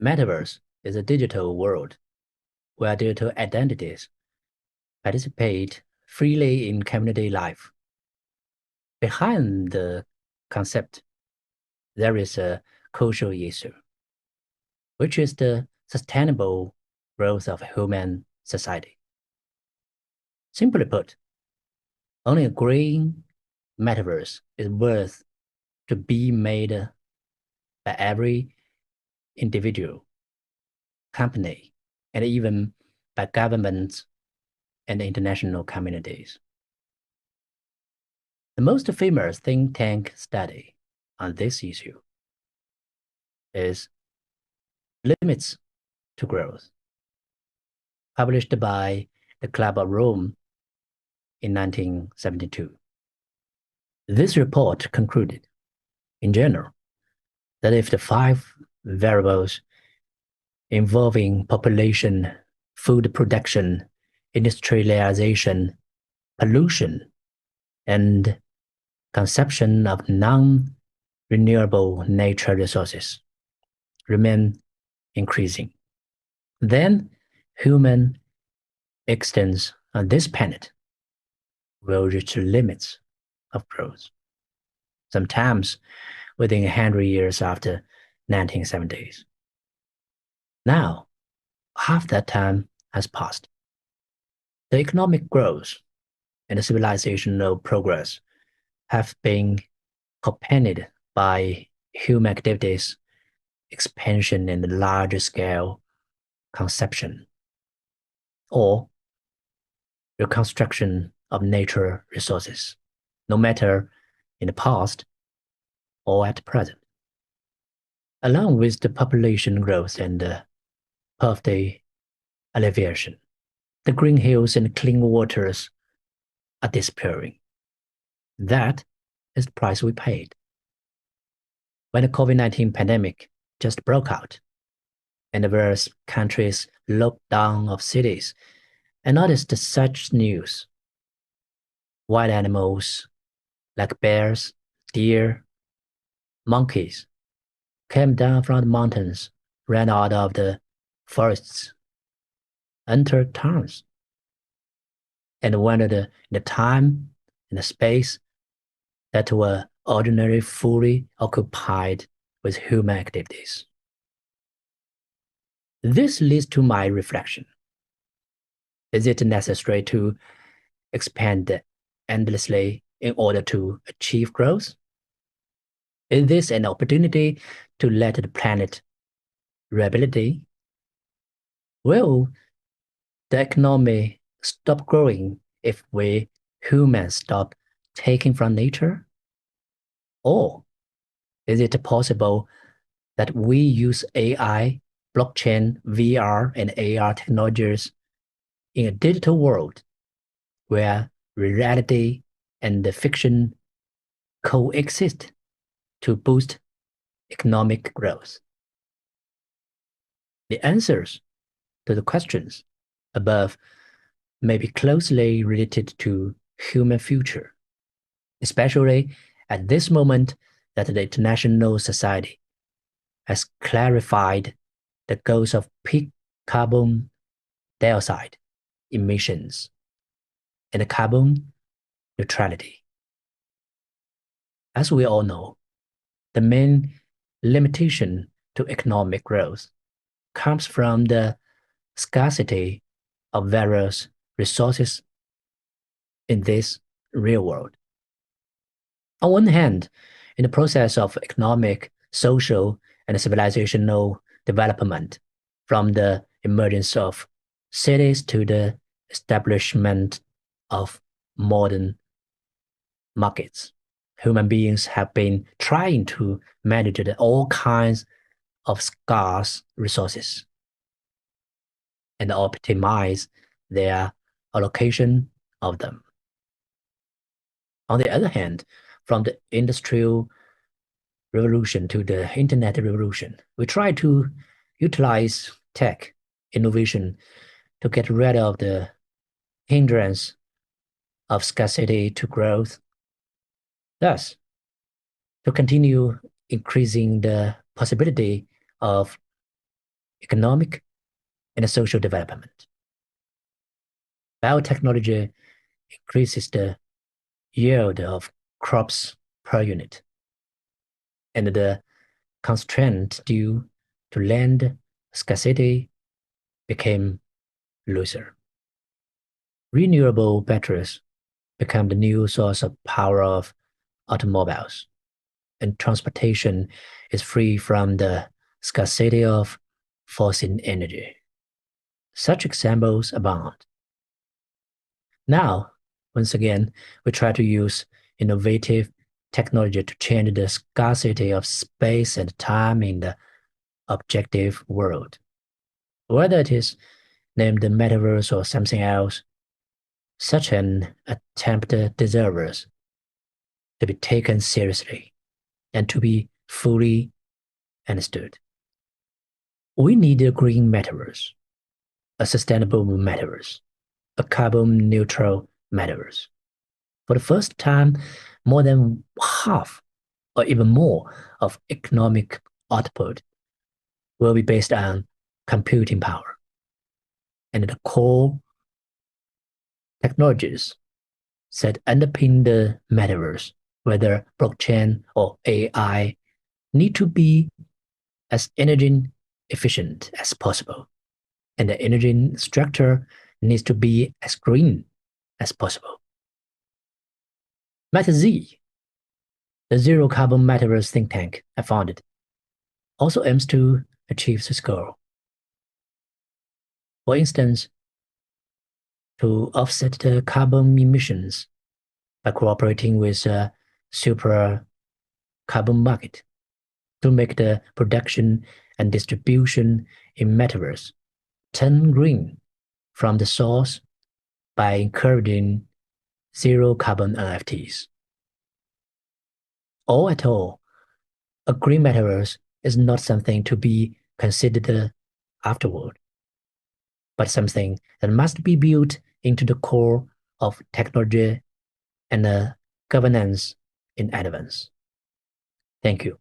Metaverse is a digital world where digital identities participate freely in community life. Behind the concept, there is a crucial issue, which is the sustainable growth of human society. Simply put, only a green metaverse is worth to be made by every individual, company, and even by governments and international communities. The most famous think tank study on this issue is Limits to Growth, published by the Club of Rome in 1972. This report concluded, in general, that if the five variables involving population, food production, industrialization, pollution, and consumption of non-renewable natural resources remain increasing, then human existence on this planet will reach the limits of growth, sometimes within 100 years after 1970s. Now, half that time has passed. The economic growth and the civilizational progress have been accompanied by human activities, expansion and large-scale consumption, or reconstruction of nature resources, no matter in the past or at present. Along with the population growth and the poverty alleviation, the green hills and clean waters are disappearing. That is the price we paid. When the COVID-19 pandemic just broke out and the various countries locked down of cities, I noticed such news. Wild animals like bears, deer, monkeys came down from the mountains, ran out of the forests, entered towns, and wandered in the time and the space that were ordinarily fully occupied with human activities. This leads to my reflection. Is it necessary to expand endlessly in order to achieve growth? Is this an opportunity to let the planet rehabilitate? Will the economy stop growing if we humans stop taking from nature? Or is it possible that we use AI, blockchain, VR, and AR technologies in a digital world where reality and the fiction coexist to boost economic growth? The answers to the questions above may be closely related to human future, especially at this moment that the international society has clarified the goals of peak carbon dioxide emissions and carbon neutrality. As we all know, the main limitation to economic growth comes from the scarcity of various resources in this real world. On one hand, in the process of economic, social, and civilizational development, from the emergence of cities to the establishment of modern markets, human beings have been trying to manage all kinds of scarce resources and optimize their allocation of them. On the other hand, from the industrial revolution to the internet revolution, we try to utilize tech innovation to get rid of the hindrance of scarcity to growth, thus to continue increasing the possibility of economic, and social development. Biotechnology increases the yield of crops per unit, and the constraint due to land scarcity became looser. Renewable batteries become the new source of power of automobiles, and transportation is free from the scarcity of fossil energy. Such examples abound. Now, once again, we try to use innovative technology to change the scarcity of space and time in the objective world. Whether it is named the Metaverse or something else, such an attempt deserves to be taken seriously and to be fully understood. We need a green metaverse, a sustainable metaverse, a carbon neutral metaverse. For the first time, more than half or even more of economic output will be based on computing power. And the core technologies that underpin the metaverse, whether blockchain or AI, need to be as energy efficient as possible. And the energy structure needs to be as green as possible. MetaZ, the zero carbon metaverse think tank I founded, also aims to achieve this goal. For instance, to offset the carbon emissions by cooperating with a super carbon market, to make the production and distribution in metaverse turn green from the source by encouraging zero carbon NFTs. All at all, a green metaverse is not something to be considered afterward, but something that must be built into the core of technology and governance in advance. Thank you.